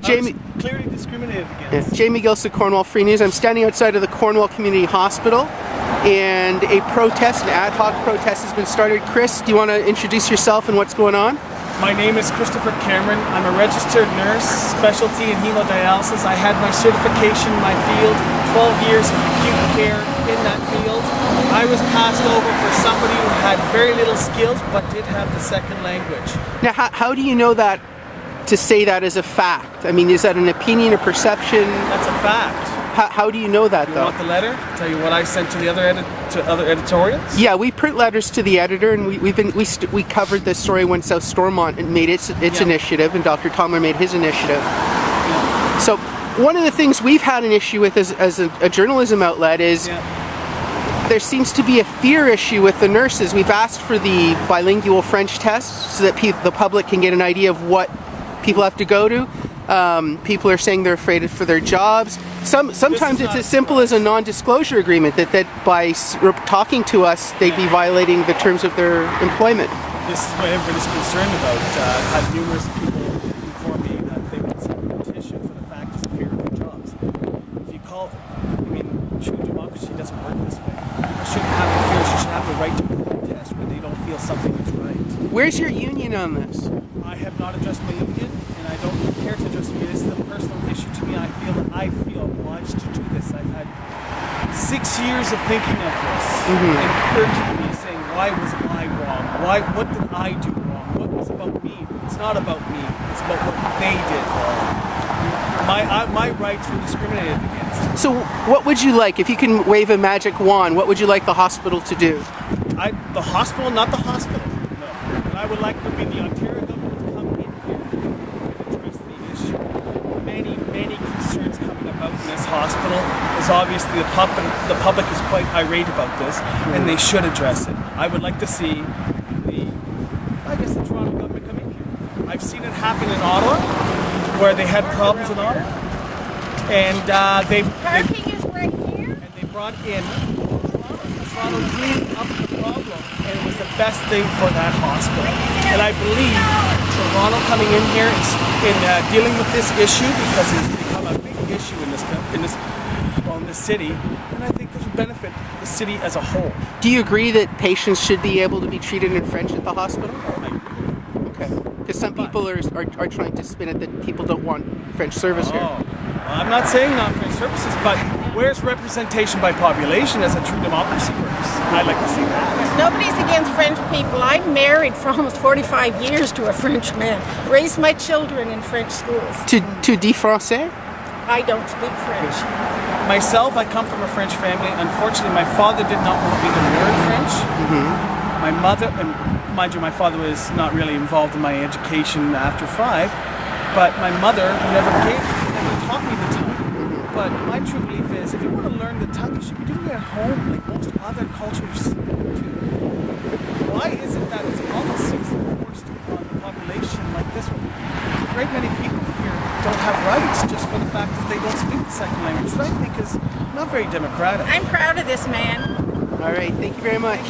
Jamie, clearly discriminated against. yeah, Jamie Gilson, Cornwall Free News. I'm standing outside of the Cornwall Community Hospital, and a protest, an ad hoc protest, has been started. Chris, do you want to introduce yourself and what's going on? My name is Christopher Cameron. I'm a registered nurse, specialty in hemodialysis. I had my certification in my field, 12 years of acute care in that field. I was passed over for somebody who had very little skills but did have the second language. Now, how do you know that, to say that as a fact? I mean, is that an opinion, a perception? That's a fact. How do you know that, You though? want the letter? Tell you what I sent to the other editorials? Yeah, we print letters to the editor, and we covered this story when South Stormont made its initiative, and Dr. Tomler made his initiative. Yeah. So one of the things we've had an issue with as a journalism outlet is there seems to be a fear issue with the nurses. We've asked for the bilingual French test so that the public can get an idea of what people have to go to. People are saying they're afraid for their jobs. Sometimes it's as simple as a non-disclosure agreement that by talking to us, they'd be violating the terms of their employment. This is what everybody's concerned about. I've had numerous people inform me that they would sign a petition for the fact it's a fear of their jobs. If you call, true democracy doesn't work this way. People shouldn't have the fear. You should have the right to protest when they don't feel something is right. Where's your union on this? I have not addressed my union, and I don't care to address my union. This is a personal issue to me. I feel obliged to do this. I've had 6 years of thinking of this and urging me, saying, why was I wrong? What did I do wrong? What was about me? It's not about me. It's about what they did wrong. My rights were discriminated against. So what would you like, if you can wave a magic wand, what would you like the hospital to do? The hospital, not the hospital. No. What I would like would be the Ontario government to come in here and address the issue. Many concerns coming about in this hospital is obviously the public is quite irate about this, and they should address it. I would like to see the Toronto government come in here. I've seen it happen in Ottawa, where they had problems in Ottawa, and Parking is right here. and they brought in Toronto cleaned up the problem, and it was the best thing for that hospital. And I believe Toronto coming in here and dealing with this issue, because it's become a big issue in this city, and I think this would benefit the city as a whole. Do you agree that patients should be able to be treated in French at the hospital? Okay. Because some people are trying to spin it that people don't want French service here. I'm not saying not French services, but where's representation by population as a true democracy works? I'd like to see that. Nobody's against French people. I'm married for almost 45 years to a French man. Raised my children in French schools. Tu dis français? I don't speak French. Myself, I come from a French family. Unfortunately, my father did not want me to learn French. My mother, and mind you, my father was not really involved in my education after 5, but my mother never taught me the tongue. But my true belief is, if you want to learn the tongue, you should be doing it at home, like most other cultures do. Why is it that it's policies forced on the population like this one? A great many people here don't have rights just for the fact that they don't speak the second language, which I think is not very democratic. I'm proud of this man. All right, thank you very much.